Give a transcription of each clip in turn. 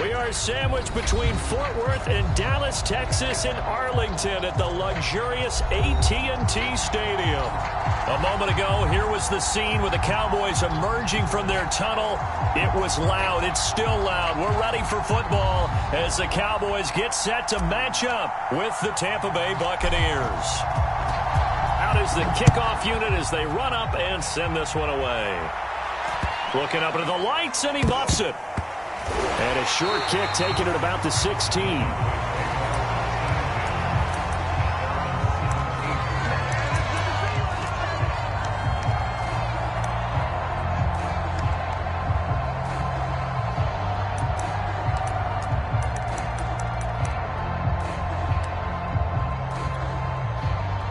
We are sandwiched between Fort Worth and Dallas, Texas, and Arlington at the luxurious AT&T Stadium. A moment ago, here was the scene with the Cowboys emerging from their tunnel. It was loud. It's still loud. We're ready for football as the Cowboys get set to match up with the Tampa Bay Buccaneers. Out is the kickoff unit as they run up and send this one away. Looking up into the lights, and he muffs it. And a short kick taken at about the 16.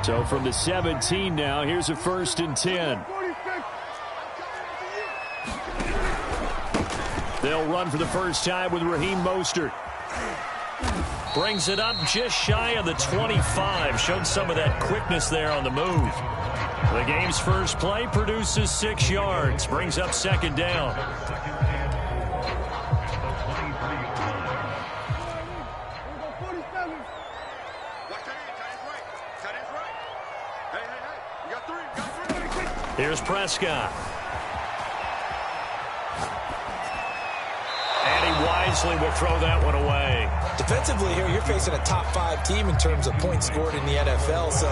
So from the 17 now, here's a 1st and 10. They'll run for the first time with Raheem Mostert. Brings it up just shy of the 25. Showed some of that quickness there on the move. The game's first play produces 6 yards. Brings up 2nd down. Here's Prescott. Wisely will throw that one away. Defensively here, you're facing a top 5 team in terms of points scored in the NFL. So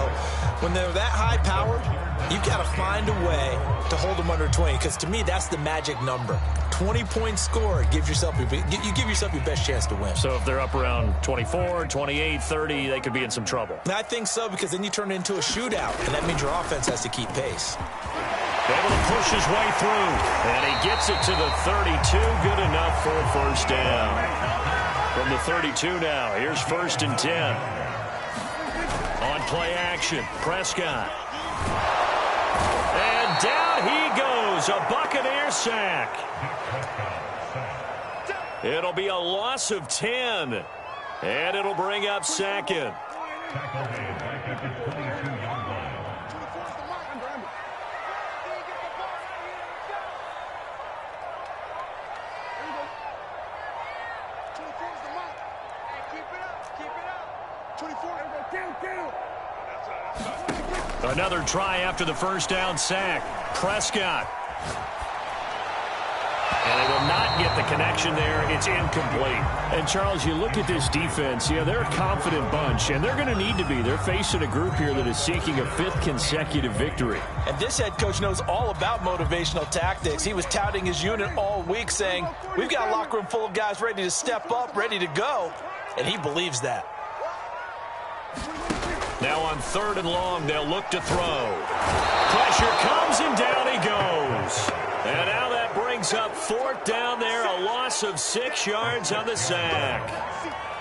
when they're that high-powered, you've got to find a way to hold them under 20. Because to me, that's the magic number. 20 points scored, you give yourself your best chance to win. So if they're up around 24, 28, 30, they could be in some trouble. I think so, because then you turn it into a shootout, and that means your offense has to keep pace. Able to push his way through, and he gets it to the 32. Good enough for a first down. From the 32 now, here's 1st and 10. On play action, Prescott. And down he goes, a Buccaneer sack. It'll be a loss of 10, and it'll bring up 2nd. Another try after the first down sack. Prescott. And they will not get the connection there. It's incomplete. And, Charles, you look at this defense, yeah, they're a confident bunch, and they're going to need to be. They're facing a group here that is seeking a 5th consecutive victory. And this head coach knows all about motivational tactics. He was touting his unit all week saying, we've got a locker room full of guys ready to step up, ready to go, and he believes that. Now on 3rd and long, they'll look to throw. Pressure comes, and down he goes. And now that brings up 4th down there, a loss of 6 yards on the sack.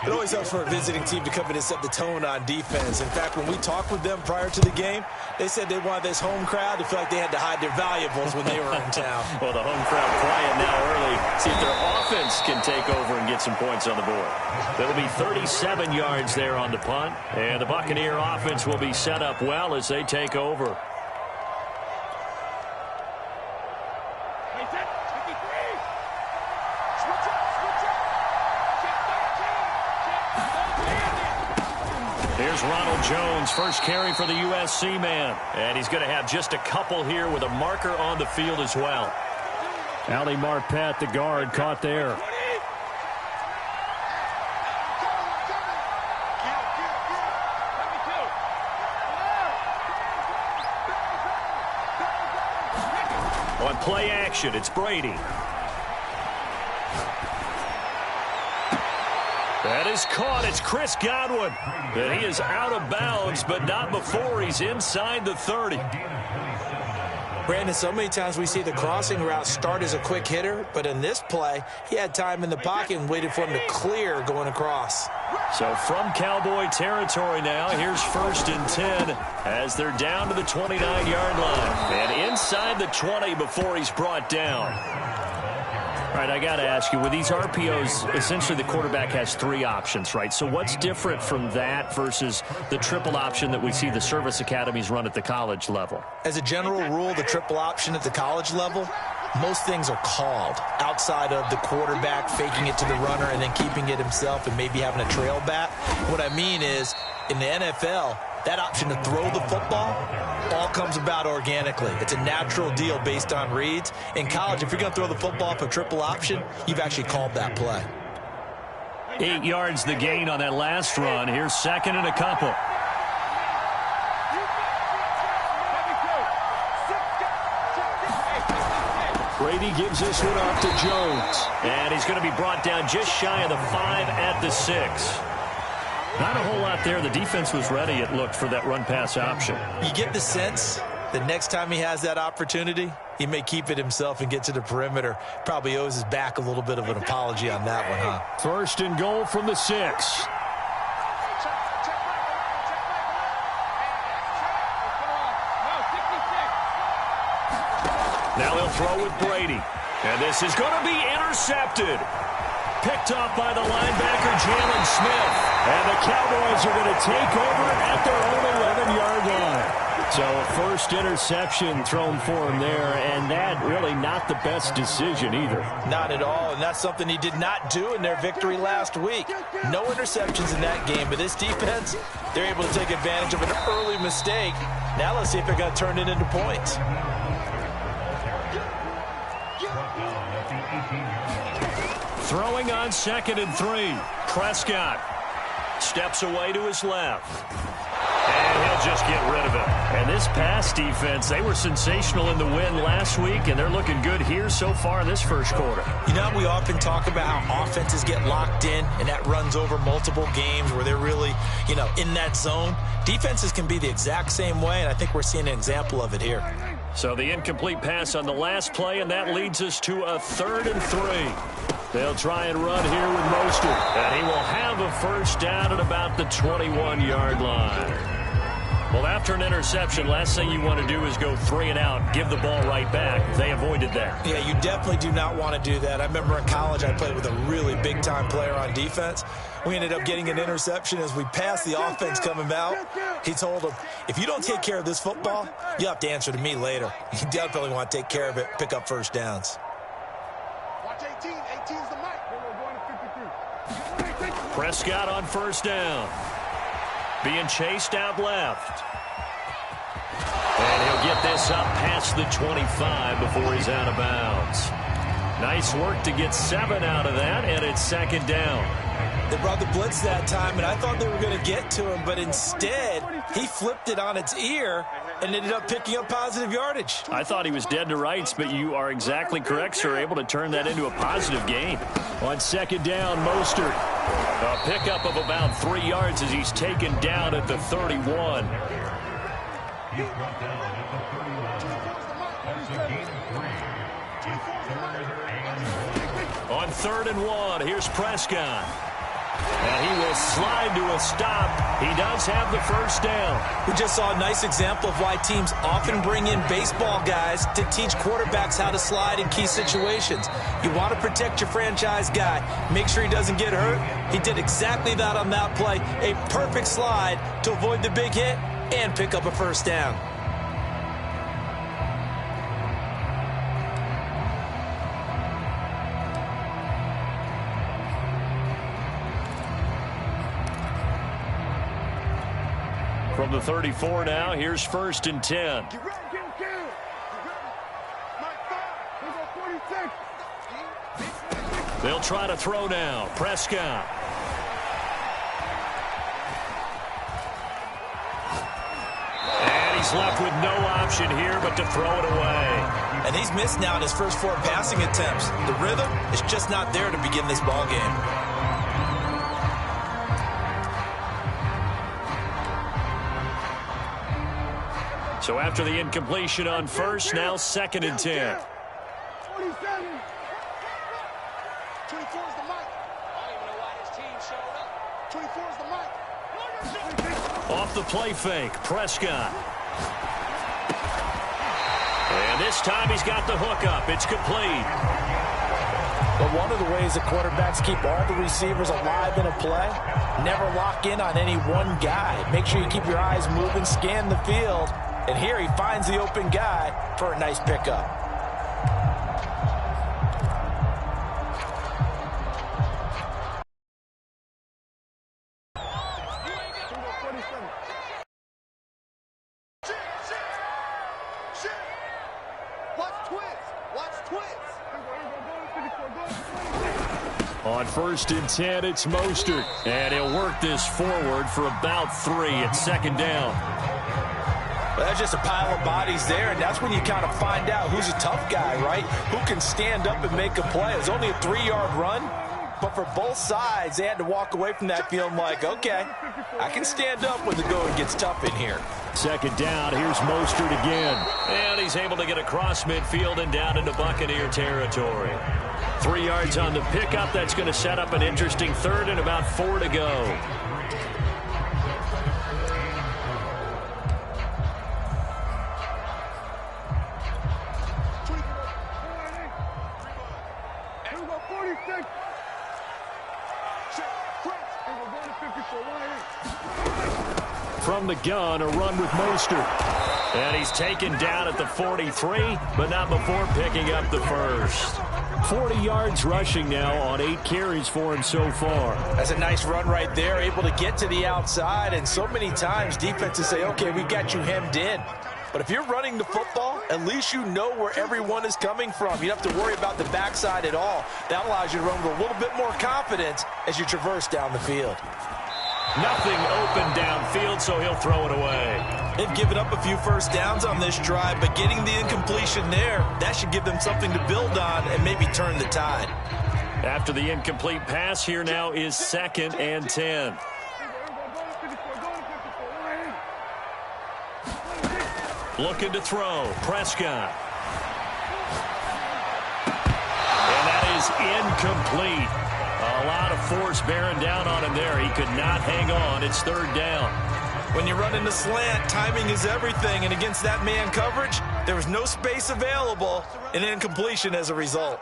It always helps for a visiting team to come in and set the tone on defense. In fact, when we talked with them prior to the game, they said they wanted this home crowd to feel like they had to hide their valuables when they were in town. Well, the home crowd quiet now early. See if their offense can take over and get some points on the board. There'll be 37 yards there on the punt, and the Buccaneer offense will be set up well as they take over. Here's Ronald Jones, first carry for the USC man. And he's going to have just a couple here with a marker on the field as well. Ali Marpet, the guard, caught there. On play action, it's Brady. That is caught. It's Chris Godwin. And he is out of bounds, but not before he's inside the 30. Brandon, so many times we see the crossing route start as a quick hitter, but in this play, he had time in the pocket and waited for him to clear going across. So from Cowboy territory now, here's 1st and 10 as they're down to the 29-yard line. And inside the 20 before he's brought down. All right, I got to ask you, with these RPOs, essentially the quarterback has 3 options, right? So what's different from that versus the triple option that we see the service academies run at the college level? As a general rule, the triple option at the college level, most things are called outside of the quarterback faking it to the runner and then keeping it himself and maybe having a trail back. What I mean is, in the NFL, that option to throw the football all comes about organically. It's a natural deal based on reads. In college, if you're going to throw the football up a triple option, you've actually called that play. 8 yards the gain on that last run. Here's second and a couple. Brady gives this one off to Jones. And he's going to be brought down just shy of the 5 at the 6. Not a whole lot there. The defense was ready, it looked, for that run-pass option. You get the sense that next time he has that opportunity, he may keep it himself and get to the perimeter. Probably owes his back a little bit of an apology on that one, huh? First and goal from the 6. Now he'll throw with Brady. And this is going to be intercepted. Picked off by the linebacker, Jalen Smith. And the Cowboys are going to take over at their own 11-yard line. So a first interception thrown for him there, and that really not the best decision either. Not at all, and that's something he did not do in their victory last week. No interceptions in that game, but this defense, they're able to take advantage of an early mistake. Now let's see if they're going to turn it into points. Throwing on 2nd and 3. Prescott steps away to his left. And he'll just get rid of it. And this pass defense, they were sensational in the win last week, and they're looking good here so far in this first quarter. You know, we often talk about how offenses get locked in, and that runs over multiple games where they're really, in that zone. Defenses can be the exact same way, and I think we're seeing an example of it here. So the incomplete pass on the last play, and that leads us to a 3rd and 3. They'll try and run here with Mostert. And he will have a first down at about the 21-yard line. Well, after an interception, last thing you want to do is go 3 and out, give the ball right back. They avoided that. Yeah, you definitely do not want to do that. I remember in college I played with a really big-time player on defense. We ended up getting an interception as we passed the offense coming out. He told him, if you don't take care of this football, you'll have to answer to me later. You definitely want to take care of it, pick up first downs. Prescott on first down. Being chased out left. And he'll get this up past the 25 before he's out of bounds. Nice work to get 7 out of that, and it's 2nd down. They brought the blitz that time, and I thought they were going to get to him, but instead, he flipped it on its ear and ended up picking up positive yardage. I thought he was dead to rights, but you are exactly correct, sir, able to turn that into a positive gain. On 2nd down, Mostert. A pickup of about 3 yards as he's taken down at the 31. On 3rd and 1, here's Prescott. And he will slide to a stop. He does have the first down. We just saw a nice example of why teams often bring in baseball guys to teach quarterbacks how to slide in key situations. You want to protect your franchise guy. Make sure he doesn't get hurt. He did exactly that on that play. A perfect slide to avoid the big hit and pick up a first down. From the 34 now, here's 1st and 10. They'll try to throw now. Prescott. And he's left with no option here but to throw it away. And he's missed now in his first 4 passing attempts. The rhythm is just not there to begin this ball game. So after the incompletion on first, now 2nd and 10. 47. 24 is the mic. I don't even know why this team showed up. 24 is the mic. Off the play fake, Prescott. And this time he's got the hook up. It's complete. But one of the ways that quarterbacks keep all the receivers alive in a play, never lock in on any one guy. Make sure you keep your eyes moving, scan the field. And here he finds the open guy for a nice pickup. On 1st and 10, it's Mostert. And he'll work this forward for about 3 at 2nd down. Well, that's just a pile of bodies there, and that's when you kind of find out who's a tough guy, right? Who can stand up and make a play. It was only a 3-yard run, but for both sides, they had to walk away from that feeling like, okay, I can stand up when the going gets tough in here. 2nd down, here's Mostert again. And he's able to get across midfield and down into Buccaneer territory. 3 yards on the pickup. That's going to set up an interesting 3rd and about 4 to go. From the gun, a run with Mostert. And he's taken down at the 43, but not before picking up the first. 40 yards rushing now on 8 carries for him so far. That's a nice run right there, able to get to the outside. And so many times defenses say, okay, we got you hemmed in. But if you're running the football, at least you know where everyone is coming from. You don't have to worry about the backside at all. That allows you to run with a little bit more confidence as you traverse down the field. Nothing open downfield, so he'll throw it away. They've given up a few first downs on this drive, but getting the incompletion there, that should give them something to build on and maybe turn the tide. After the incomplete pass, here now is 2nd and 10. Looking to throw. Prescott. And that is incomplete. A lot of force bearing down on him there. He could not hang on. It's 3rd down. When you run in the slant, timing is everything. And against that man coverage, there was no space available, and incompletion as a result.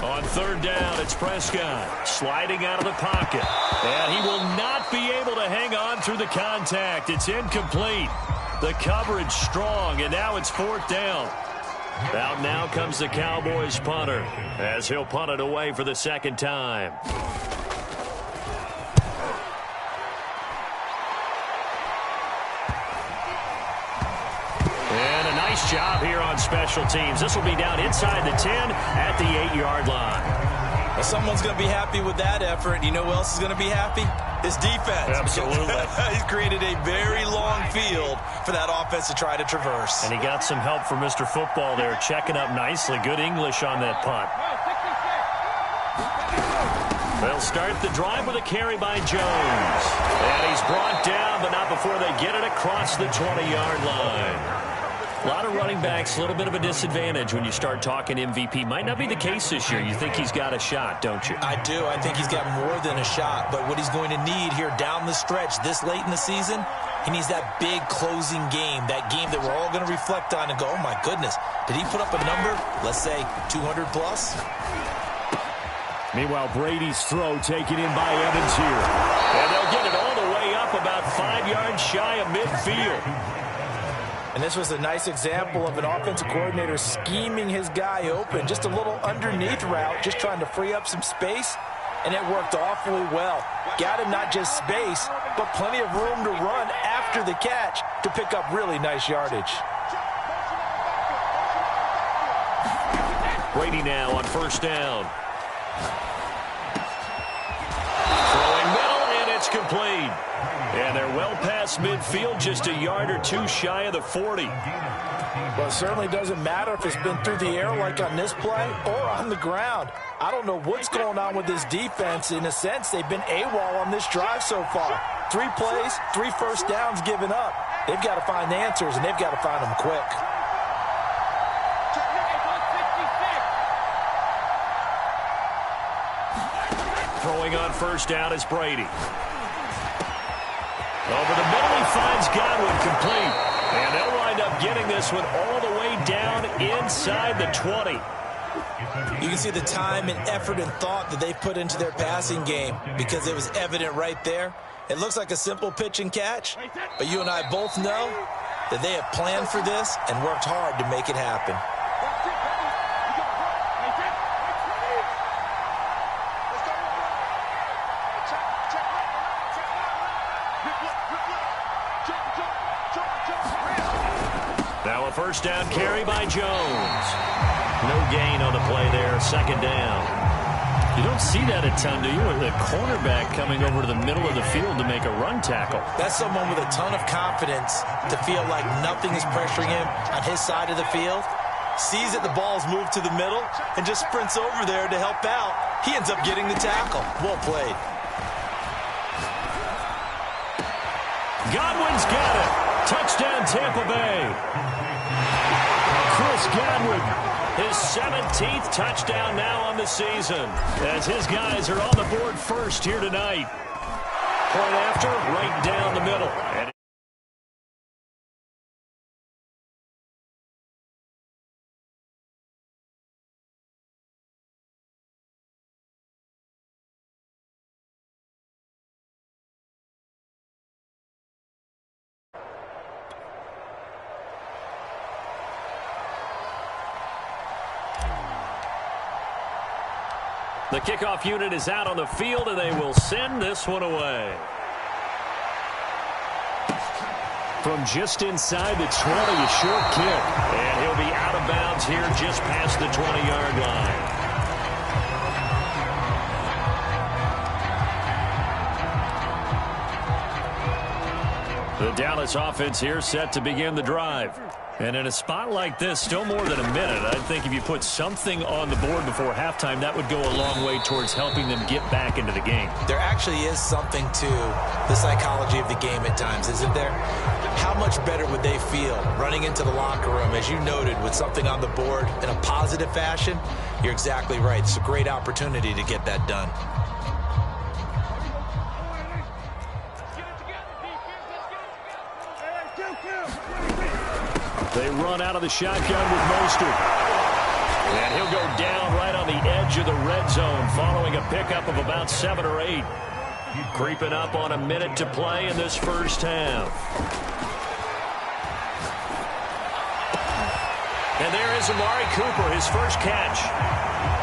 On 3rd down, it's Prescott sliding out of the pocket. And he will not be able to hang on through the contact. It's incomplete. The coverage strong, and now it's 4th down. Out now comes the Cowboys punter as he'll punt it away for the 2nd time. And a nice job here on special teams. This will be down inside the 10 at the 8-yard line. Well, someone's going to be happy with that effort. You know who else is going to be happy? His defense. Absolutely. He's created a very long field for that offense to try to traverse. And he got some help from Mr. Football there, checking up nicely. Good English on that punt. They'll start the drive with a carry by Jones. And he's brought down, but not before they get it across the 20-yard line. A lot of running backs, a little bit of a disadvantage when you start talking MVP. Might not be the case this year. You think he's got a shot, don't you? I do. I think he's got more than a shot. But what he's going to need here down the stretch this late in the season, he needs that big closing game, that game that we're all going to reflect on and go, oh, my goodness, did he put up a number, let's say, 200-plus? Meanwhile, Brady's throw taken in by Evans here. And they'll get it all the way up about 5 yards shy of midfield. And this was a nice example of an offensive coordinator scheming his guy open. Just a little underneath route, just trying to free up some space. And it worked awfully well. Got him not just space, but plenty of room to run after the catch to pick up really nice yardage. Brady now on 1st down. Throwing middle, and it's complete. And they're well past midfield, just a yard or two shy of the 40. Well, it certainly doesn't matter if it's been through the air like on this play or on the ground. I don't know what's going on with this defense. In a sense, they've been AWOL on this drive so far. 3 plays, 3 first downs given up. They've got to find the answers, and they've got to find them quick. Throwing on 1st down is Brady. Over the middle, he finds Godwin complete. And they'll wind up getting this one all the way down inside the 20. You can see the time and effort and thought that they put into their passing game because it was evident right there. It looks like a simple pitch and catch, but you and I both know that they have planned for this and worked hard to make it happen. first down carry by Jones. No gain on the play there, second down. You don't see that a ton, do you? The cornerback coming over to the middle of the field to make a run tackle. That's someone with a ton of confidence to feel like nothing is pressuring him on his side of the field. Sees that the ball's moved to the middle and just sprints over there to help out. He ends up getting the tackle. Well played. Godwin's got it. Touchdown, Tampa Bay. Chris Godwin, his 17th touchdown now on the season, as his guys are on the board first here tonight. Point after, right down the middle. The kickoff unit is out on the field, and they will send this one away. From just inside the 20, a short kick. And he'll be out of bounds here just past the 20-yard line. The Dallas offense here set to begin the drive. And in a spot like this, still more than a minute, I think if you put something on the board before halftime, that would go a long way towards helping them get back into the game. There actually is something to the psychology of the game at times, isn't there? How much better would they feel running into the locker room, as you noted, with something on the board in a positive fashion? You're exactly right. It's a great opportunity to get that done. They run out of the shotgun with Mostert. And he'll go down right on the edge of the red zone following a pickup of about 7 or 8. Creeping up on a minute to play in this first half. And there is Amari Cooper, his first catch.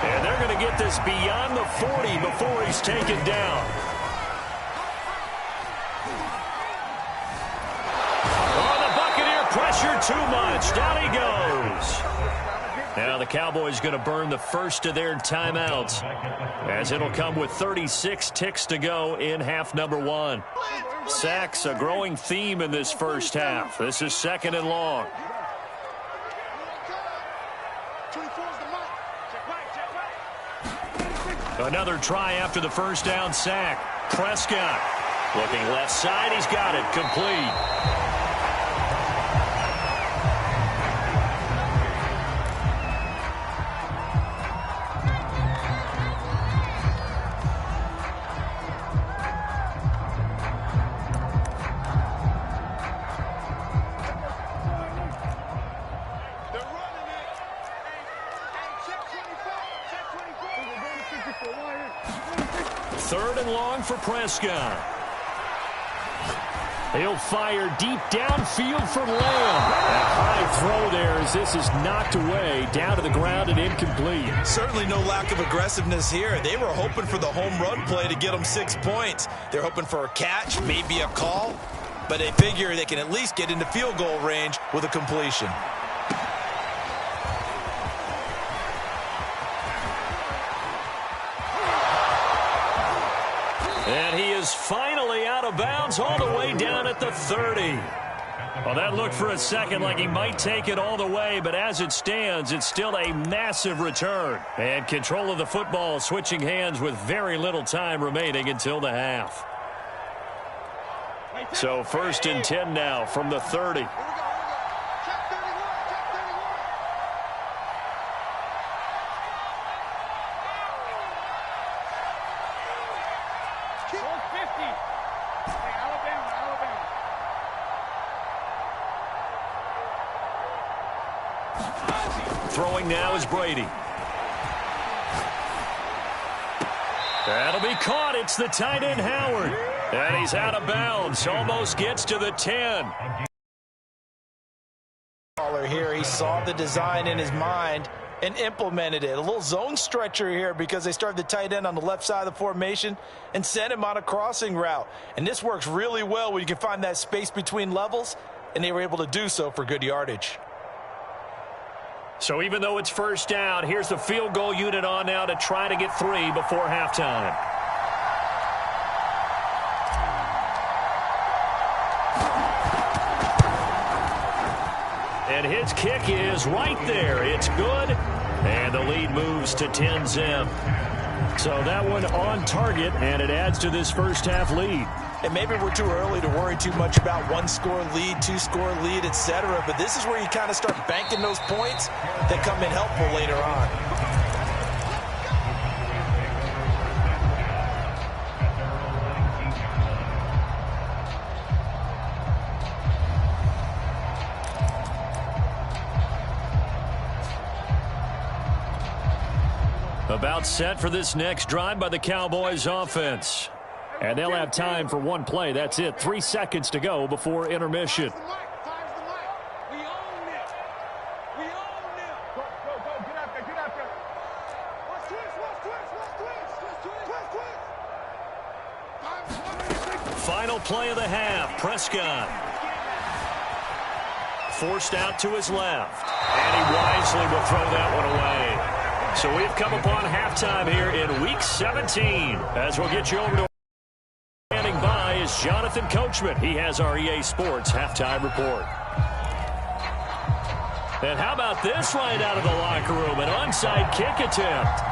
And they're going to get this beyond the 40 before he's taken down. Pressure too much. Down he goes. Now the Cowboys going to burn the first of their timeouts, as it'll come with 36 ticks to go in half number 1. Sacks, a growing theme in this first half. This is second and long. Another try after the first down sack. Prescott looking left side. He's got it. Complete. Third and long for Prescott. He'll fire deep downfield for Lamb. A high throw there as this is knocked away, down to the ground and incomplete. Certainly no lack of aggressiveness here. They were hoping for the home run play to get them 6 points. They're hoping for a catch, maybe a call, but they figure they can at least get into field goal range with a completion. And he is finally out of bounds all the way down at the 30. Well, that looked for a second like he might take it all the way, but as it stands, it's still a massive return. And control of the football switching hands with very little time remaining until the half. So 1st and 10 now from the 30. Throwing now is Brady. That'll be caught. It's the tight end, Howard. And he's out of bounds. Almost gets to the 10. Here, he saw the design in his mind and implemented it. A little zone stretcher here because they started the tight end on the left side of the formation and sent him on a crossing route. And this works really well when you can find that space between levels, and they were able to do so for good yardage. So even though it's first down, here's the field goal unit on now to try to get 3 before halftime. And his kick is right there. It's good. And the lead moves to 10-zip. So that one on target, and it adds to this first half lead. And maybe we're too early to worry too much about 1-score lead, 2-score lead, etc. But this is where you kind of start banking those points that come in helpful later on. About set for this next drive by the Cowboys offense. And they'll have time for one play. That's it. 3 seconds to go before intermission. Final play of the half. Prescott. Forced out to his left. And he wisely will throw that one away. So we've come upon halftime here in Week 17. As we'll get you over to standing by is Jonathan Coachman. He has our EA Sports halftime report. And how about this right out of the locker room? An onside kick attempt.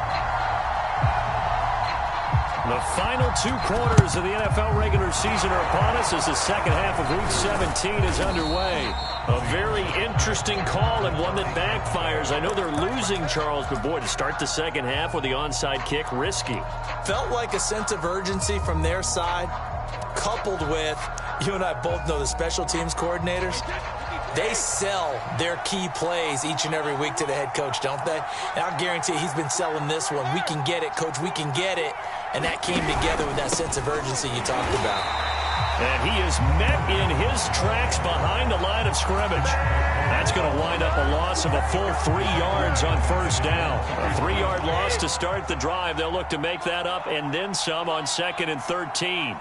The final 2 quarters of the NFL regular season are upon us as the second half of Week 17 is underway. A very interesting call and one that backfires. I know they're losing, Charles, but boy, to start the second half with the onside kick, risky. Felt like a sense of urgency from their side, coupled with, you and I both know the special teams coordinators. They sell their key plays each and every week to the head coach, don't they? And I'll guarantee he's been selling this one. We can get it, coach, we can get it. And that came together with that sense of urgency you talked about. And he is met in his tracks behind the line of scrimmage. That's going to wind up a loss of a full 3 yards on first down. A 3-yard loss to start the drive. They'll look to make that up and then some on 2nd and 13.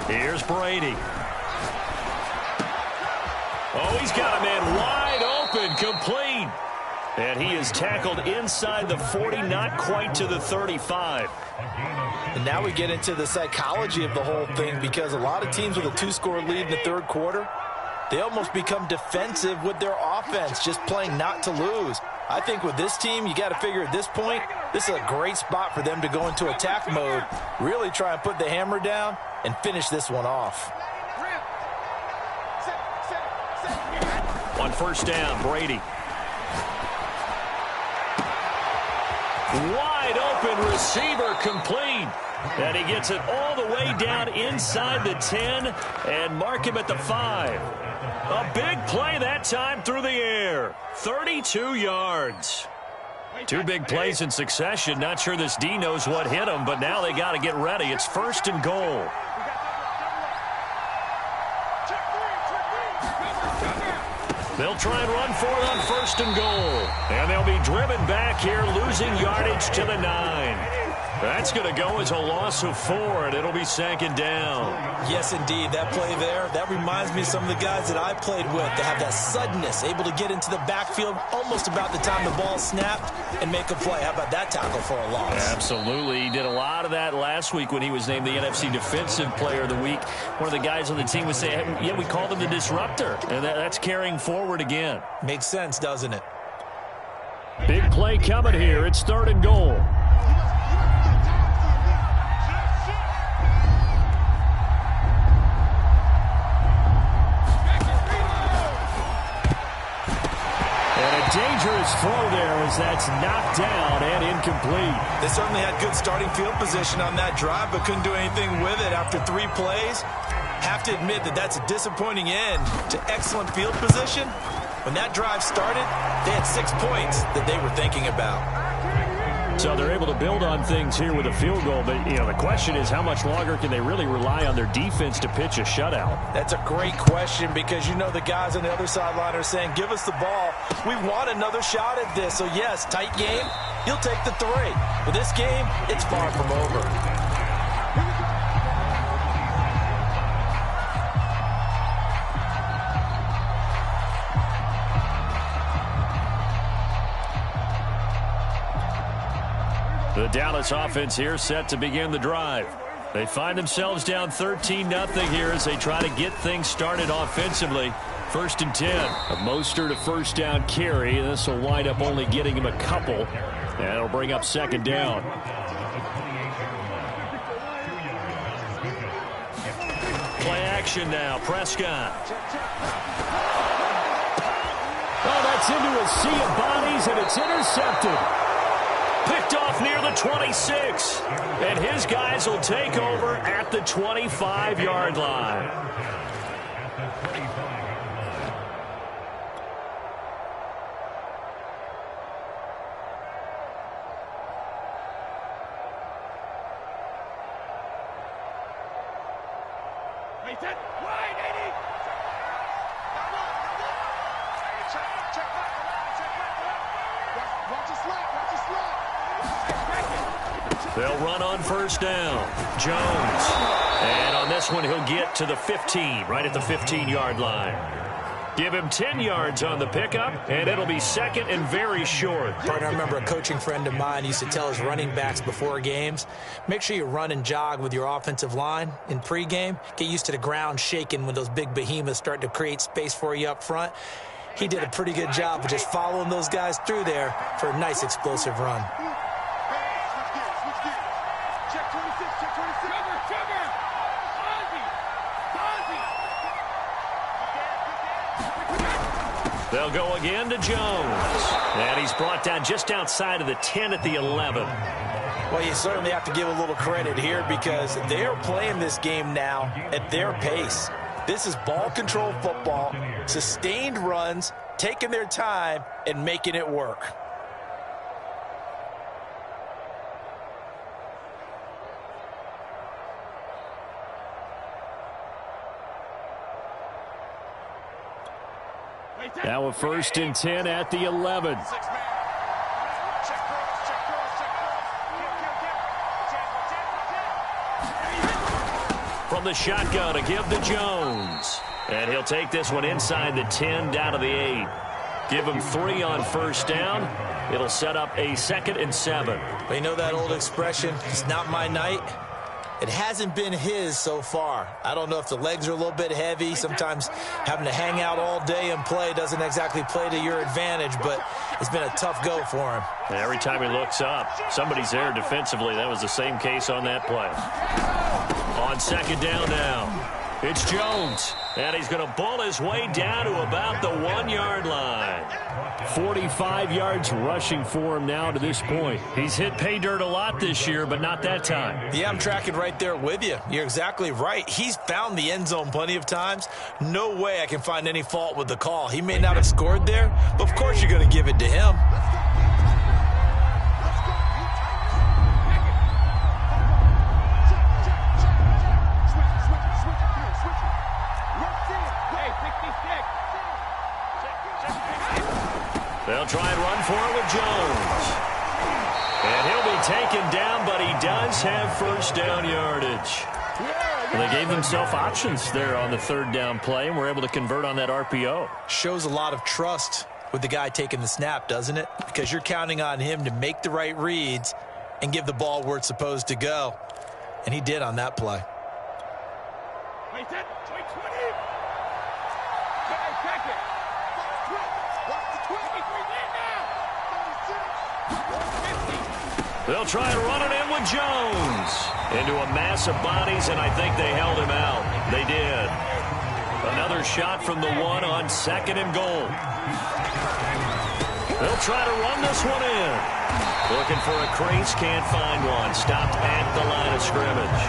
Here's Brady. Oh, he's got a man wide open, complete. And he is tackled inside the 40, not quite to the 35. And now we get into the psychology of the whole thing, because a lot of teams with a 2-score lead in the third quarter, they almost become defensive with their offense, just playing not to lose. I think with this team, you got to figure at this point, this is a great spot for them to go into attack mode, really try and put the hammer down and finish this one off. On first down, Brady. Wide open receiver, complete. And he gets it all the way down inside the 10 and mark him at the 5. A big play that time through the air. 32 yards. 2 big plays in succession. Not sure this D knows what hit him, but now they got to get ready. It's 1st and goal. They'll try and run for it on 1st and goal. And they'll be driven back here, losing yardage to the 9. That's going to go as a loss of 4, and it'll be 2nd down. Yes, indeed. That play there, that reminds me of some of the guys that I played with that have that suddenness, able to get into the backfield almost about the time the ball snapped and make a play. How about that tackle for a loss? Absolutely. He did a lot of that last week when he was named the NFC Defensive Player of the Week. One of the guys on the team would say, hey, yeah, we called him the disruptor, and that's carrying forward again. Makes sense, doesn't it? Big play coming here. It's 3rd and goal. Dangerous throw there as that's knocked down and incomplete. They certainly had good starting field position on that drive, but couldn't do anything with it after 3 plays. Have to admit that that's a disappointing end to excellent field position. When that drive started, they had 6 points that they were thinking about. So they're able to build on things here with a field goal, but the question is how much longer can they really rely on their defense to pitch a shutout? That's a great question, because the guys on the other sideline are saying, give us the ball. We want another shot at this. So yes, tight game, you'll take the 3. But this game, it's far from over. The Dallas offense here set to begin the drive. They find themselves down 13-0 here as they try to get things started offensively. 1st and 10. A Mostert to first down carry. This will wind up only getting him a couple. And it'll bring up 2nd down. Play action now. Prescott. Oh, that's into a sea of bodies, and it's intercepted. Picked off near the 26. And his guys will take over at the 25-yard line. They'll run on 1st down. Jones. And on this one, he'll get to the 15, right at the 15-yard line. Give him 10 yards on the pickup, and it'll be 2nd and very short. Partner, I remember a coaching friend of mine used to tell his running backs before games, make sure you run and jog with your offensive line in pregame. Get used to the ground shaking when those big behemoths start to create space for you up front. He did a pretty good job of just following those guys through there for a nice explosive run. They'll go again to Jones. And he's brought down just outside of the 10 at the 11. Well, you certainly have to give a little credit here because they're playing this game now at their pace. This is ball control football, sustained runs, taking their time, and making it work. Now a 1st and 10 at the 11. From the shotgun to give to Jones. And he'll take this one inside the 10 down to the 8. Give him 3 on 1st down. It'll set up a 2nd and 7. Well, you know that old expression, it's not my night? It hasn't been his so far. I don't know if the legs are a little bit heavy. Sometimes having to hang out all day and play doesn't exactly play to your advantage, but it's been a tough go for him. Every time he looks up, somebody's there defensively. That was the same case on that play. On 2nd down now, it's Jones. And he's going to bull his way down to about the 1-yard line. 45 yards rushing for him now to this point. He's hit pay dirt a lot this year, but not that time. Yeah, I'm tracking right there with you. You're exactly right. He's found the end zone plenty of times. No way I can find any fault with the call. He may not have scored there, but of course you're going to give it to him. They'll try and run for it with Jones. And he'll be taken down, but he does have 1st down yardage. Well, they gave themselves options there on the 3rd down play, and were able to convert on that RPO. Shows a lot of trust with the guy taking the snap, doesn't it? Because you're counting on him to make the right reads and give the ball where it's supposed to go. And he did on that play. They'll try and run it in with Jones. Into a mass of bodies, and I think they held him out. They did. Another shot from the 1 on 2nd and goal. They'll try to run this one in. Looking for a crease, can't find one. Stopped at the line of scrimmage.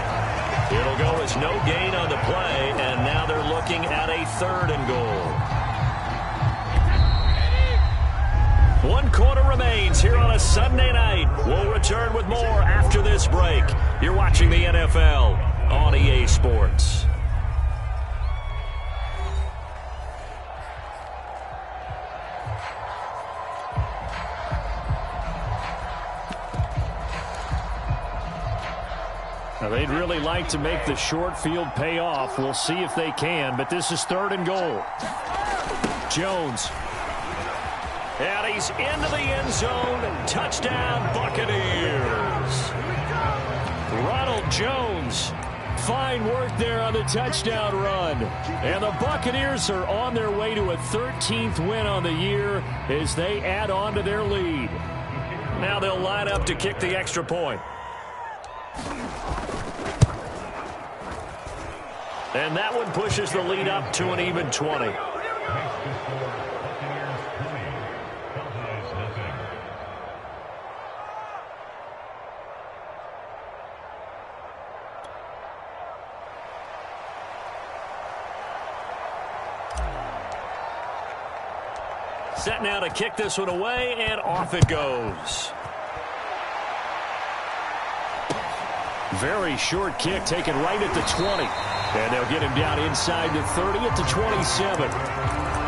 It'll go as no gain on the play, and now they're looking at a 3rd and goal. 1 quarter remains here on a Sunday night. We'll return with more after this break. You're watching the NFL on EA Sports. They'd really like to make the short field pay off. We'll see if they can, but this is 3rd and goal. Jones. And he's into the end zone. Touchdown, Buccaneers. Ronald Jones. Fine work there on the touchdown run. And the Buccaneers are on their way to a 13th win on the year as they add on to their lead. Now they'll line up to kick the extra point. And that one pushes the lead up to an even 20. Set now to kick this one away, and off it goes. Very short kick taken right at the 20. And they'll get him down inside the 30 at the 27.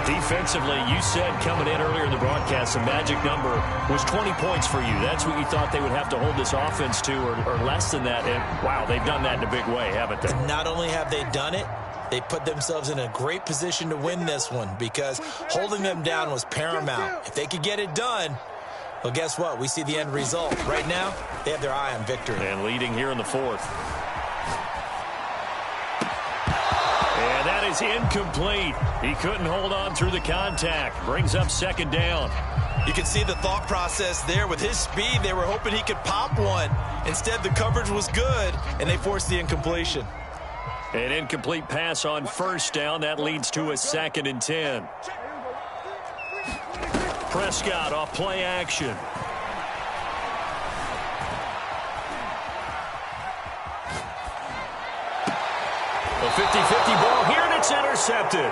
Defensively, you said coming in earlier in the broadcast, the magic number was 20 points for you. That's what you thought they would have to hold this offense to, or less than that. And, wow, they've done that in a big way, haven't they? Not only have they done it, they put themselves in a great position to win this one because holding them down was paramount. If they could get it done, well, guess what? We see the end result. Right now, they have their eye on victory. And leading here in the 4th. And that is incomplete. He couldn't hold on through the contact. Brings up 2nd down. You can see the thought process there. With his speed, they were hoping he could pop one. Instead, the coverage was good, and they forced the incompletion. An incomplete pass on 1st down. That leads to a 2nd and 10. Prescott off play action. A 50-50 ball here, and it's intercepted.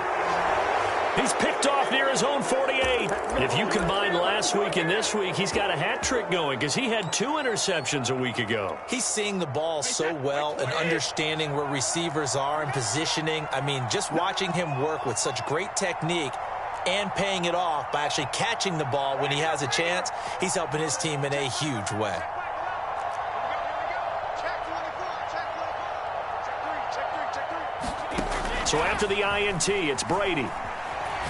He's picked off near his own 48. If you combine last week and this week, he's got a hat trick going because he had 2 interceptions a week ago. He's seeing the ball so well and understanding where receivers are and positioning. I mean, just watching him work with such great technique and paying it off by actually catching the ball when he has a chance, he's helping his team in a huge way. So after the INT, it's Brady.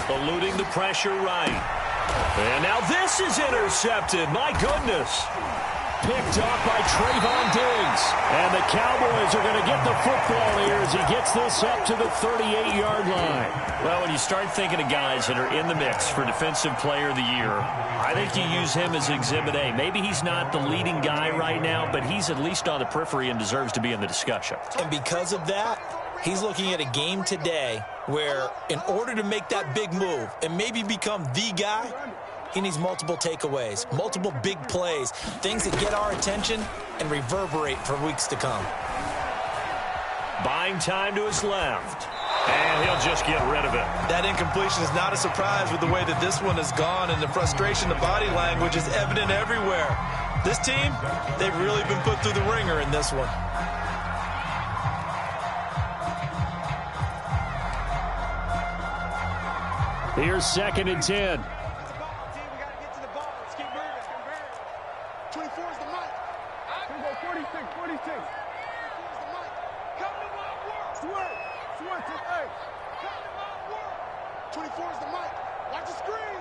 Eluding the pressure right. And now this is intercepted. My goodness. Picked off by Trayvon Diggs. And the Cowboys are going to get the football here as he gets this up to the 38-yard line. Well, when you start thinking of guys that are in the mix for Defensive Player of the Year, I think you use him as Exhibit A. Maybe he's not the leading guy right now, but he's at least on the periphery and deserves to be in the discussion. And because of that, he's looking at a game today where in order to make that big move and maybe become the guy, he needs multiple takeaways, multiple big plays, things that get our attention and reverberate for weeks to come. Buying time to his left. And he'll just get rid of it. That incompletion is not a surprise with the way that this one has gone, and the frustration, the body language is evident everywhere. This team, they've really been put through the ringer in this one. Here's 2nd and 10. 24 is the mic. Watch the screen.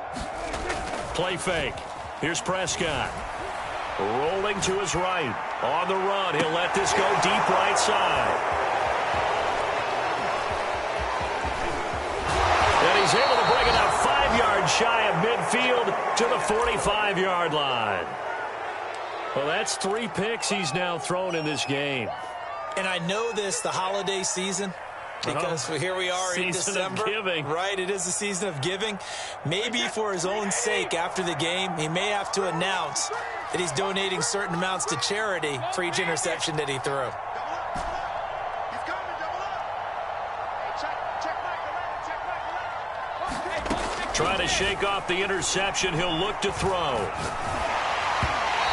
Play fake. Here's Prescott. Rolling to his right. On the run. He'll let this go deep right side. And he's able to bring it up 5 yards shy of midfield to the 45-yard line. Well, that's 3 picks he's now thrown in this game. And I know this, the holiday season, because here we are in December. Season of giving. Right, it is the season of giving. Maybe for his own sake after the game, he may have to announce that he's donating certain amounts to charity for each interception that he threw. Trying to shake off the interception. He'll look to throw.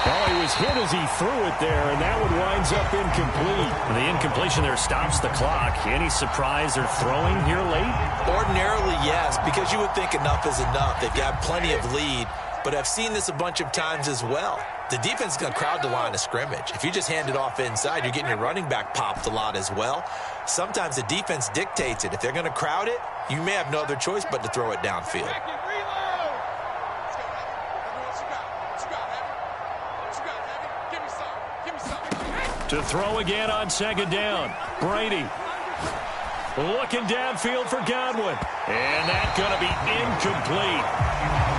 Well, he was hit as he threw it there, and that one winds up incomplete. The incompletion there stops the clock. Any surprise they're throwing here late? Ordinarily, yes, because you would think enough is enough. They've got plenty of lead, but I've seen this a bunch of times as well. the defense is going to crowd the line of scrimmage. If you just hand it off inside, you're getting your running back popped a lot as well. Sometimes the defense dictates it. If they're going to crowd it, you may have no other choice but to throw it downfield. To throw again on second down. Brady looking downfield for Godwin. And that's going to be incomplete.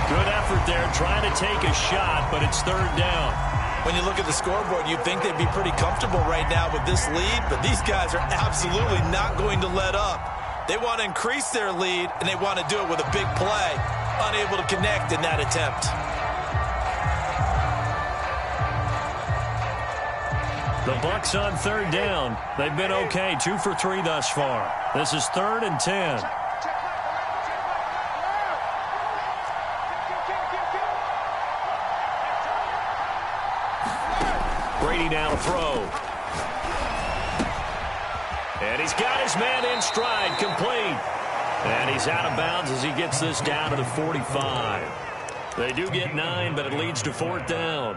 Good effort there trying to take a shot, but it's third down. When you look at the scoreboard, you'd think they'd be pretty comfortable right now with this lead, but these guys are absolutely not going to let up. They want to increase their lead, and they want to do it with a big play. Unable to connect in that attempt. The Bucs on third down. They've been okay, 2 for 3 thus far. This is 3rd and 10. Brady now to throw. And he's got his man in stride, complete. And he's out of bounds as he gets this down to the 45. They do get 9, but it leads to 4th down.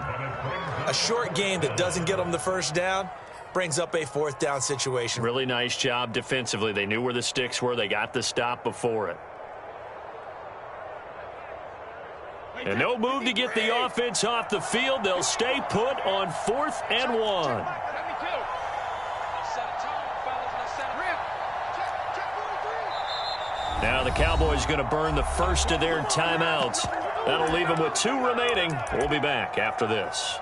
A short game that doesn't get them the first down brings up a 4th down situation. Really nice job defensively. They knew where the sticks were. They got the stop before it. And no move to get the offense off the field. They'll stay put on 4th and 1. Now the Cowboys going to burn the first of their timeouts. That'll leave them with 2 remaining. We'll be back after this.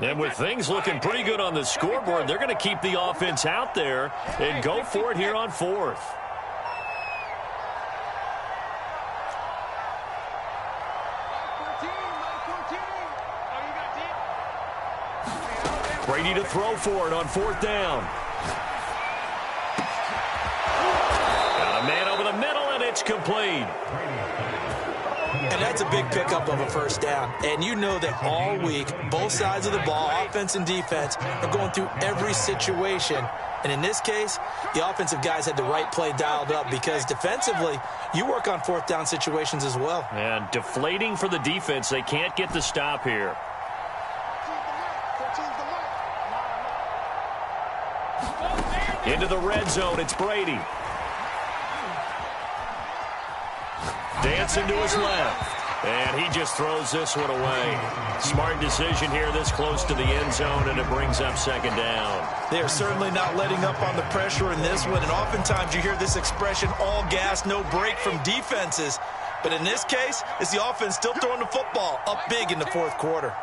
And with things looking pretty good on the scoreboard, they're going to keep the offense out there and go for it here on 4th. Brady to throw for it on 4th down. Got a man over the middle, and it's complete. And that's a big pickup of a first down. And you know that all week, both sides of the ball, offense and defense, are going through every situation. And in this case, the offensive guys had the right play dialed up because defensively, you work on 4th down situations as well. And deflating for the defense. They can't get the stop here. Into the red zone, it's Brady. Dancing to his left. And he just throws this one away. Smart decision here this close to the end zone, and it brings up 2nd down. They are certainly not letting up on the pressure in this one, and oftentimes you hear this expression, all gas, no break from defenses. But in this case, it's the offense still throwing the football up big in the 4th quarter.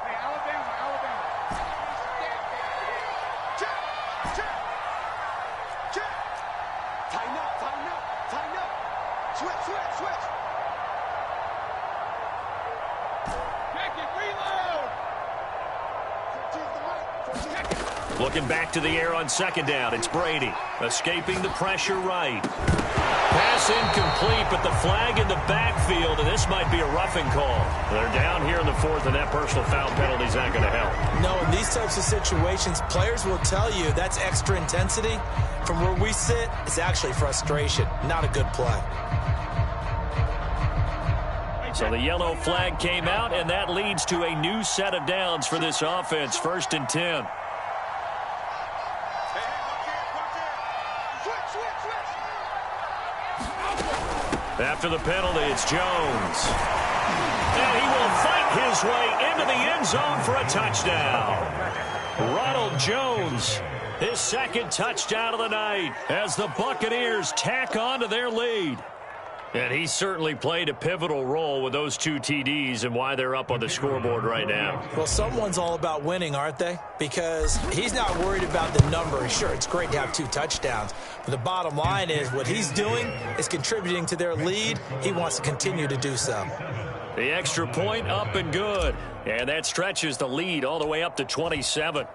Looking back to the air on 2nd down. It's Brady. Escaping the pressure right. Pass incomplete, but the flag in the backfield, and this might be a roughing call. They're down here in the 4th, and that personal foul penalty is not going to help. No, in these types of situations, players will tell you that's extra intensity. From where we sit, it's actually frustration. Not a good play. So the yellow flag came out, and that leads to a new set of downs for this offense. 1st and 10. After the penalty, it's Jones. And he will fight his way into the end zone for a touchdown. Ronald Jones, his 2nd touchdown of the night as the Buccaneers tack on to their lead. And he certainly played a pivotal role with those 2 TDs and why they're up on the scoreboard right now. Well, someone's all about winning, aren't they? Because he's not worried about the number. Sure, it's great to have 2 touchdowns. But the bottom line is what he's doing is contributing to their lead. He wants to continue to do so. The extra point up and good. And that stretches the lead all the way up to 27.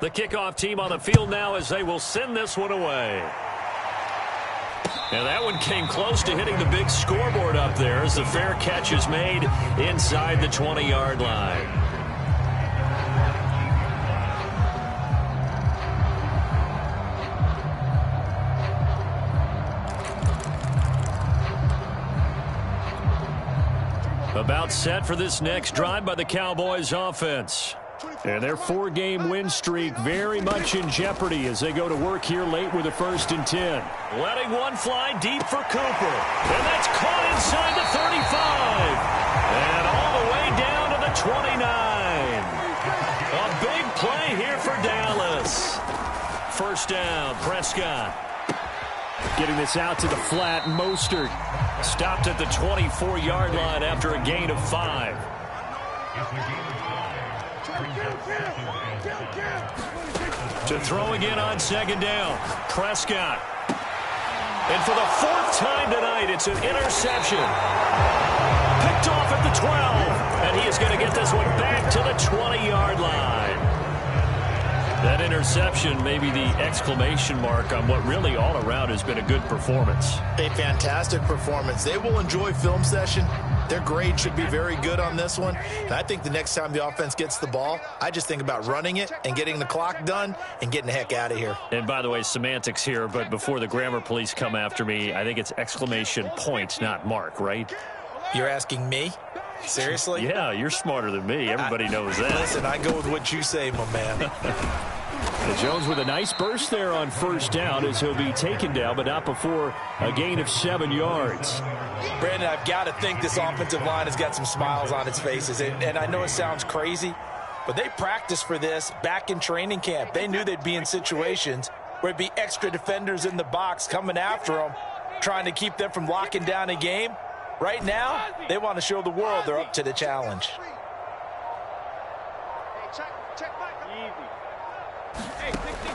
The kickoff team on the field now as they will send this one away. And that one came close to hitting the big scoreboard up there as the fair catch is made inside the 20-yard line. About set for this next drive by the Cowboys offense. And their 4-game win streak very much in jeopardy as they go to work here late with a 1st and 10. Letting one fly deep for Cooper. And that's caught inside the 35. And all the way down to the 29. A big play here for Dallas. 1st down, Prescott. Getting this out to the flat, Mostert. Stopped at the 24-yard line after a gain of 5. To throw again on 2nd down, Prescott. And for the 4th time tonight, it's an interception. Picked off at the 12. And he is going to get this one back to the 20-yard line. That interception may be the exclamation mark on what really all around has been a good performance. A fantastic performance. They will enjoy film session. Their grade should be very good on this one. And I think the next time the offense gets the ball, I just think about running it and getting the clock done and getting the heck out of here. And by the way, semantics here, but before the grammar police come after me, I think it's exclamation point, not mark, right? You're asking me? Seriously? Yeah, you're smarter than me. Everybody knows that. Listen, I go with what you say, my man. And Jones with a nice burst there on 1st down as he'll be taken down, but not before a gain of 7 yards. Brandon, I've got to think this offensive line has got some smiles on its faces. And I know it sounds crazy, but they practiced for this back in training camp. They knew they'd be in situations where it'd be extra defenders in the box coming after them, trying to keep them from locking down a game. Right now, they want to show the world they're up to the challenge.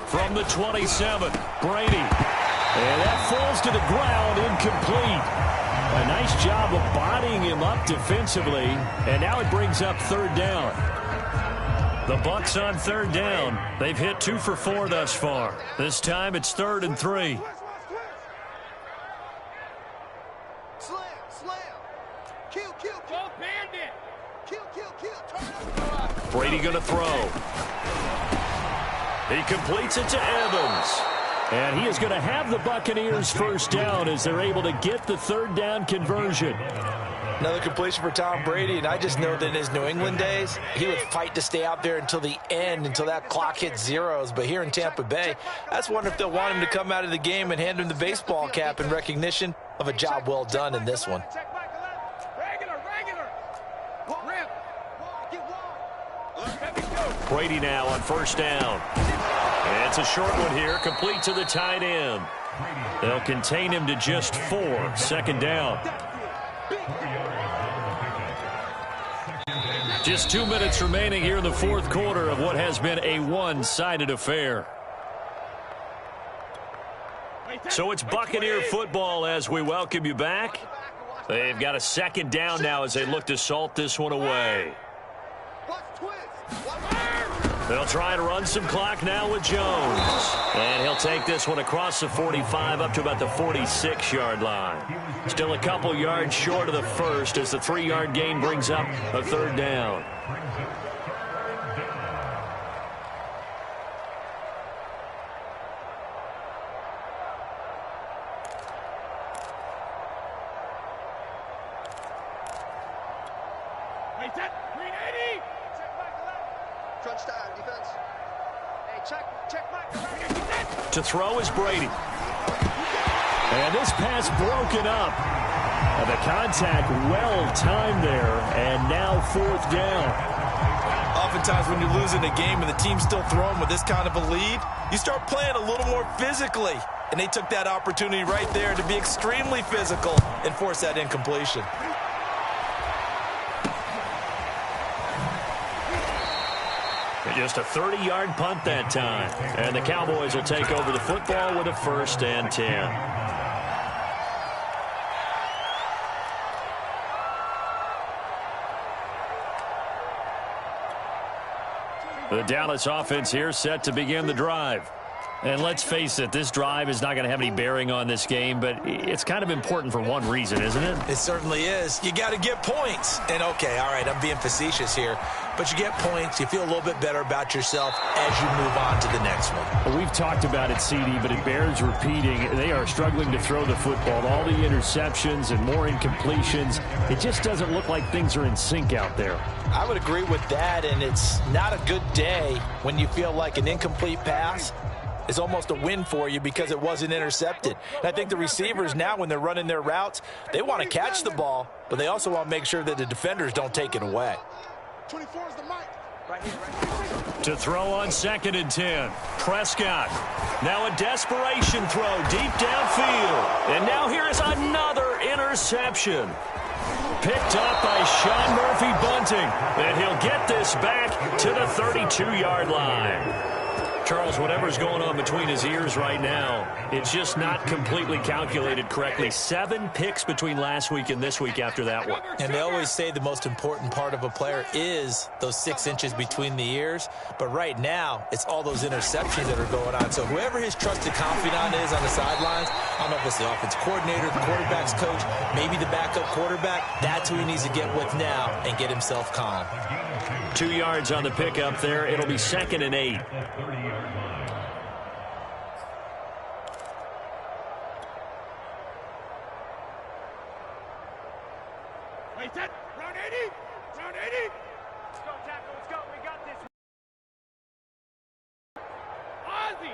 From the 27, Brady. And that falls to the ground, incomplete. A nice job of bodying him up defensively. And now it brings up 3rd down. The Bucs on 3rd down. They've hit 2 for 4 thus far. This time it's 3rd and 3. Brady going to throw. He completes it to Evans. And he is going to have the Buccaneers 1st down as they're able to get the 3rd down conversion. Another completion for Tom Brady, and I just know that in his New England days, he would fight to stay out there until the end, until that clock hit zeros. But here in Tampa Bay, I just wonder if they'll want him to come out of the game and hand him the baseball cap in recognition of a job well done in this one. Brady now on 1st down. And it's a short one here, complete to the tight end. They'll contain him to just 4, 2nd down. Just 2 minutes remaining here in the 4th quarter of what has been a one-sided affair. So it's Buccaneer football as we welcome you back. They've got a 2nd down now as they look to salt this one away. They'll try to run some clock now with Jones. And he'll take this one across the 45 up to about the 46-yard line. Still a couple yards short of the 1st as the 3-yard gain brings up a 3rd down. To throw is Brady. And this pass broken up. And the contact well timed there. And now 4th down. Oftentimes when you're losing a game and the team's still throwing with this kind of a lead, you start playing a little more physically. And they took that opportunity right there to be extremely physical and force that incompletion. Just a 30-yard punt that time. And the Cowboys will take over the football with a 1st and 10. The Dallas offense here set to begin the drive. And let's face it, this drive is not going to have any bearing on this game, but it's kind of important for one reason, isn't it? It certainly is. You got to get points. And, okay, all right, I'm being facetious here, but you get points, you feel a little bit better about yourself as you move on to the next one. Well, we've talked about it, CD, but it bears repeating. They are struggling to throw the football. All the interceptions and more incompletions. It just doesn't look like things are in sync out there. I would agree with that, and it's not a good day when you feel like an incomplete pass is almost a win for you because it wasn't intercepted. And I think the receivers now, when they're running their routes, they want to catch the ball, but they also want to make sure that the defenders don't take it away. 24 is the mic. Right here. To throw on 2nd and 10. Prescott. Now a desperation throw deep downfield. And now here is another interception. Picked up by Sean Murphy Bunting. And he'll get this back to the 32-yard line. Charles, whatever's going on between his ears right now, it's just not completely calculated correctly. 7 picks between last week and this week after that one. And they always say the most important part of a player is those 6 inches between the ears. But right now, it's all those interceptions that are going on. So whoever his trusted confidant is on the sidelines, I don't know if it's the offensive coordinator, the quarterback's coach, maybe the backup quarterback, that's who he needs to get with now and get himself calm. 2 yards on the pickup there. It'll be 2nd and 8. Round 80. Round 80. Let's go, tackle. Let's go. We got this. Ozzy.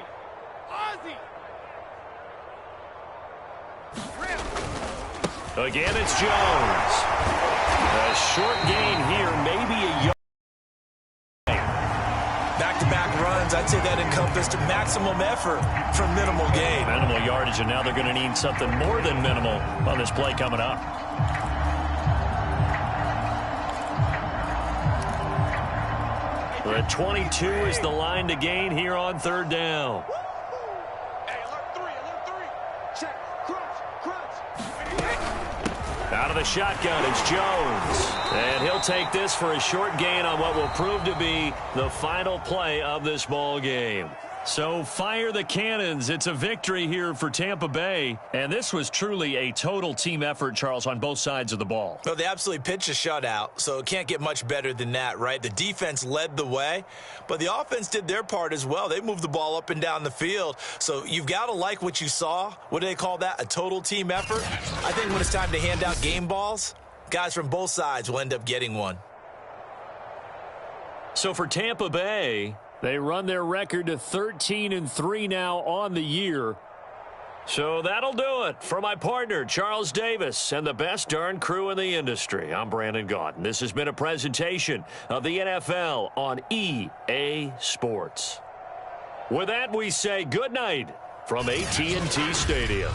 Again, it's Jones. A short gain here, maybe a yard. Back-to-back runs, I'd say that encompassed maximum effort for minimal gain. Minimal yardage, and now they're going to need something more than minimal on this play coming up. The 22 is the line to gain here on 3rd down. Hey, alert 3. Check. Crunch. Out of the shotgun, it's Jones. And he'll take this for a short gain on what will prove to be the final play of this ball game. So fire the cannons. It's a victory here for Tampa Bay. And this was truly a total team effort, Charles, on both sides of the ball. Well, they absolutely pitched a shutout, so it can't get much better than that, right? The defense led the way, but the offense did their part as well. They moved the ball up and down the field. So you've got to like what you saw. What do they call that? A total team effort? I think when it's time to hand out game balls, guys from both sides will end up getting one. So for Tampa Bay, they run their record to 13-3 now on the year. So that'll do it for my partner, Charles Davis, and the best darn crew in the industry. I'm Brandon Gaudin. This has been a presentation of the NFL on EA Sports. With that, we say good night from AT&T Stadium.